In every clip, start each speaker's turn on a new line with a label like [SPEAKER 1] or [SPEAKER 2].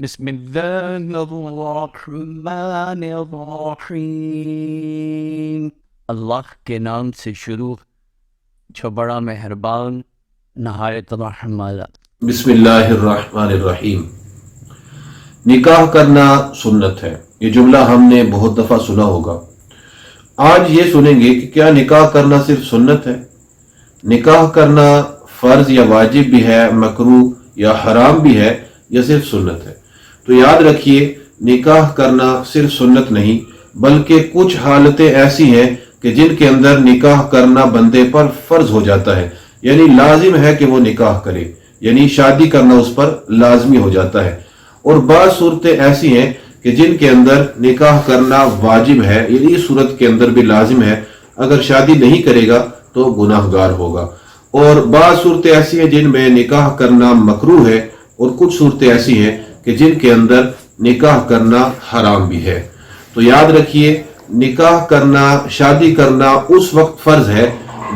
[SPEAKER 1] بسم اللہ الرحمن الرحیم۔ اللہ کے نام سے شروع جو بڑا مہربان نہایت رحم والا۔
[SPEAKER 2] بسم اللہ الرحمن الرحیم۔ نکاح کرنا سنت ہے، یہ جملہ ہم نے بہت دفعہ سنا ہوگا۔ آج یہ سنیں گے کہ کیا نکاح کرنا صرف سنت ہے؟ نکاح کرنا فرض یا واجب بھی ہے، مکروہ یا حرام بھی ہے، یا صرف سنت ہے؟ تو یاد رکھیے، نکاح کرنا صرف سنت نہیں بلکہ کچھ حالتیں ایسی ہیں کہ جن کے اندر نکاح کرنا بندے پر فرض ہو جاتا ہے، یعنی لازم ہے کہ وہ نکاح کرے، یعنی شادی کرنا اس پر لازمی ہو جاتا ہے۔ اور بعض صورتیں ایسی ہیں کہ جن کے اندر نکاح کرنا واجب ہے، یعنی اس صورت کے اندر بھی لازم ہے، اگر شادی نہیں کرے گا تو گناہ گار ہوگا۔ اور بعض صورتیں ایسی ہیں جن میں نکاح کرنا مکروہ ہے، اور کچھ صورتیں ایسی ہیں کہ جن کے اندر نکاح کرنا حرام بھی ہے۔ تو یاد رکھیے، نکاح کرنا، شادی کرنا اس وقت فرض ہے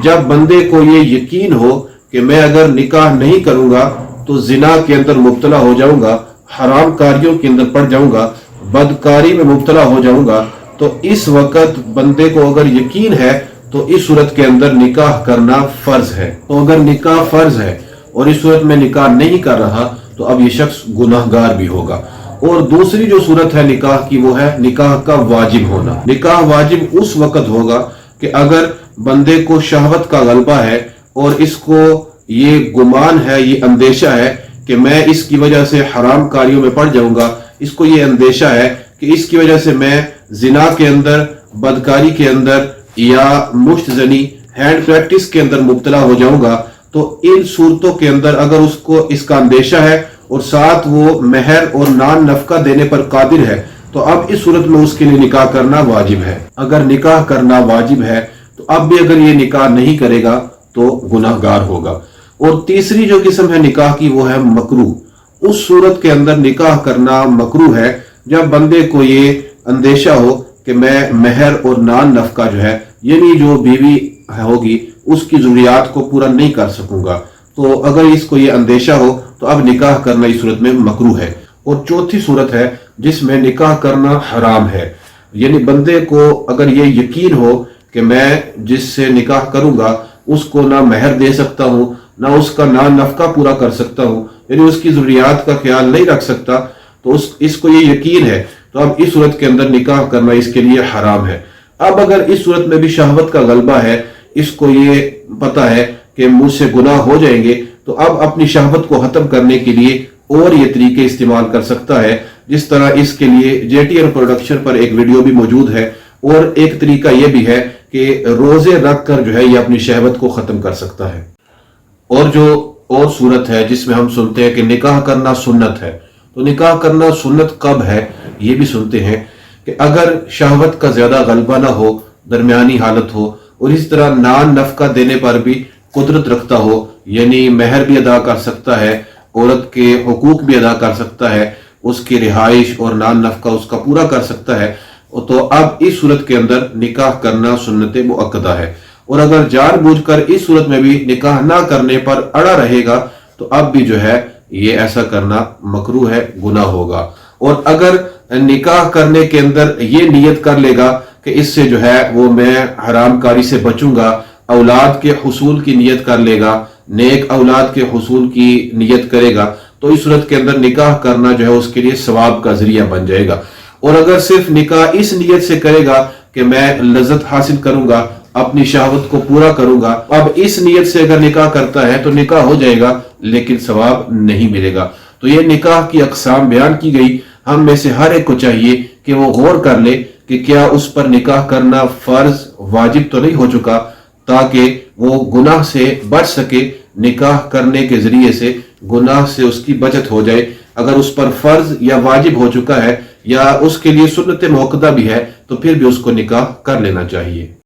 [SPEAKER 2] جب بندے کو یہ یقین ہو کہ میں اگر نکاح نہیں کروں گا تو زنا کے اندر مبتلا ہو جاؤں گا، حرام کاریوں کے اندر پڑ جاؤں گا، بدکاری میں مبتلا ہو جاؤں گا۔ تو اس وقت بندے کو اگر یقین ہے تو اس صورت کے اندر نکاح کرنا فرض ہے۔ تو اگر نکاح فرض ہے اور اس صورت میں نکاح نہیں کر رہا تو اب یہ شخص گناہ گار بھی ہوگا۔ اور دوسری جو صورت ہے نکاح کی، وہ ہے نکاح کا واجب ہونا۔ نکاح واجب اس وقت ہوگا کہ اگر بندے کو شہوت کا غلبہ ہے اور اس کو یہ گمان ہے، یہ اندیشہ ہے کہ میں اس کی وجہ سے حرام کاریوں میں پڑ جاؤں گا، اس کو یہ اندیشہ ہے کہ اس کی وجہ سے میں زنا کے اندر، بدکاری کے اندر یا مشت زنی، ہینڈ پریکٹس کے اندر مبتلا ہو جاؤں گا، تو ان صورتوں کے اندر اگر اس کو اس کا اندیشہ ہے اور ساتھ وہ مہر اور نان نفقہ دینے پر قادر ہے تو اب اس صورت میں اس کے لیے نکاح کرنا واجب ہے۔ اگر نکاح کرنا واجب ہے تو اب بھی اگر یہ نکاح نہیں کرے گا تو گناہ گار ہوگا۔ اور تیسری جو قسم ہے نکاح کی، وہ ہے مکروہ۔ اس صورت کے اندر نکاح کرنا مکروہ ہے جب بندے کو یہ اندیشہ ہو کہ میں مہر اور نان نفقہ جو ہے، یعنی جو بیوی ہوگی اس کی ضروریات کو پورا نہیں کر سکوں گا۔ تو اگر اس کو یہ اندیشہ ہو تو اب نکاح کرنا اس صورت میں مکروہ ہے۔ اور چوتھی صورت ہے جس میں نکاح کرنا حرام ہے، یعنی بندے کو اگر یہ یقین ہو کہ میں جس سے نکاح کروں گا اس کو نہ مہر دے سکتا ہوں، نہ اس کا نان نفقہ پورا کر سکتا ہوں، یعنی اس کی ضروریات کا خیال نہیں رکھ سکتا، تو اس کو یہ یقین ہے تو اب اس صورت کے اندر نکاح کرنا اس کے لیے حرام ہے۔ اب اگر اس صورت میں بھی شہوت کا غلبہ ہے، اس کو یہ پتا ہے کہ مجھ سے گناہ ہو جائیں گے، تو اب اپنی شہوت کو ختم کرنے کے لیے اور یہ طریقے استعمال کر سکتا ہے، جس طرح اس کے لیے JTR پروڈکشن پر ایک ویڈیو بھی موجود ہے۔ اور ایک طریقہ یہ بھی ہے کہ روزے رکھ کر جو ہے یہ اپنی شہوت کو ختم کر سکتا ہے۔ اور صورت ہے جس میں ہم سنتے ہیں کہ نکاح کرنا سنت ہے، تو نکاح کرنا سنت کب ہے یہ بھی سنتے ہیں کہ اگر شہوت کا زیادہ غلبہ نہ ہو، درمیانی حالت ہو، اور اس طرح نان نفقہ دینے پر بھی قدرت رکھتا ہو، یعنی مہر بھی ادا کر سکتا ہے، عورت کے حقوق بھی ادا کر سکتا ہے، اس کی رہائش اور نان نفقہ اس کا پورا کر سکتا ہے، تو اب اس صورت کے اندر نکاح کرنا سنت مؤکدہ ہے۔ اور اگر جان بوجھ کر اس صورت میں بھی نکاح نہ کرنے پر اڑا رہے گا تو اب بھی جو ہے یہ ایسا کرنا مکروہ ہے، گناہ ہوگا۔ اور اگر نکاح کرنے کے اندر یہ نیت کر لے گا کہ اس سے جو ہے وہ میں حرام کاری سے بچوں گا، اولاد کے حصول کی نیت کر لے گا، نیک اولاد کے حصول کی نیت کرے گا، تو اس صورت کے اندر نکاح کرنا جو ہے اس کے لیے ثواب کا ذریعہ بن جائے گا۔ اور اگر صرف نکاح اس نیت سے کرے گا کہ میں لذت حاصل کروں گا، اپنی شہوت کو پورا کروں گا، اب اس نیت سے اگر نکاح کرتا ہے تو نکاح ہو جائے گا لیکن ثواب نہیں ملے گا۔ تو یہ نکاح کی اقسام بیان کی گئی۔ ہم میں سے ہر ایک کو چاہیے کہ وہ غور کر لے کہ کیا اس پر نکاح کرنا فرض واجب تو نہیں ہو چکا، تاکہ وہ گناہ سے بچ سکے، نکاح کرنے کے ذریعے سے گناہ سے اس کی بچت ہو جائے۔ اگر اس پر فرض یا واجب ہو چکا ہے یا اس کے لیے سنت موقدہ بھی ہے تو پھر بھی اس کو نکاح کر لینا چاہیے۔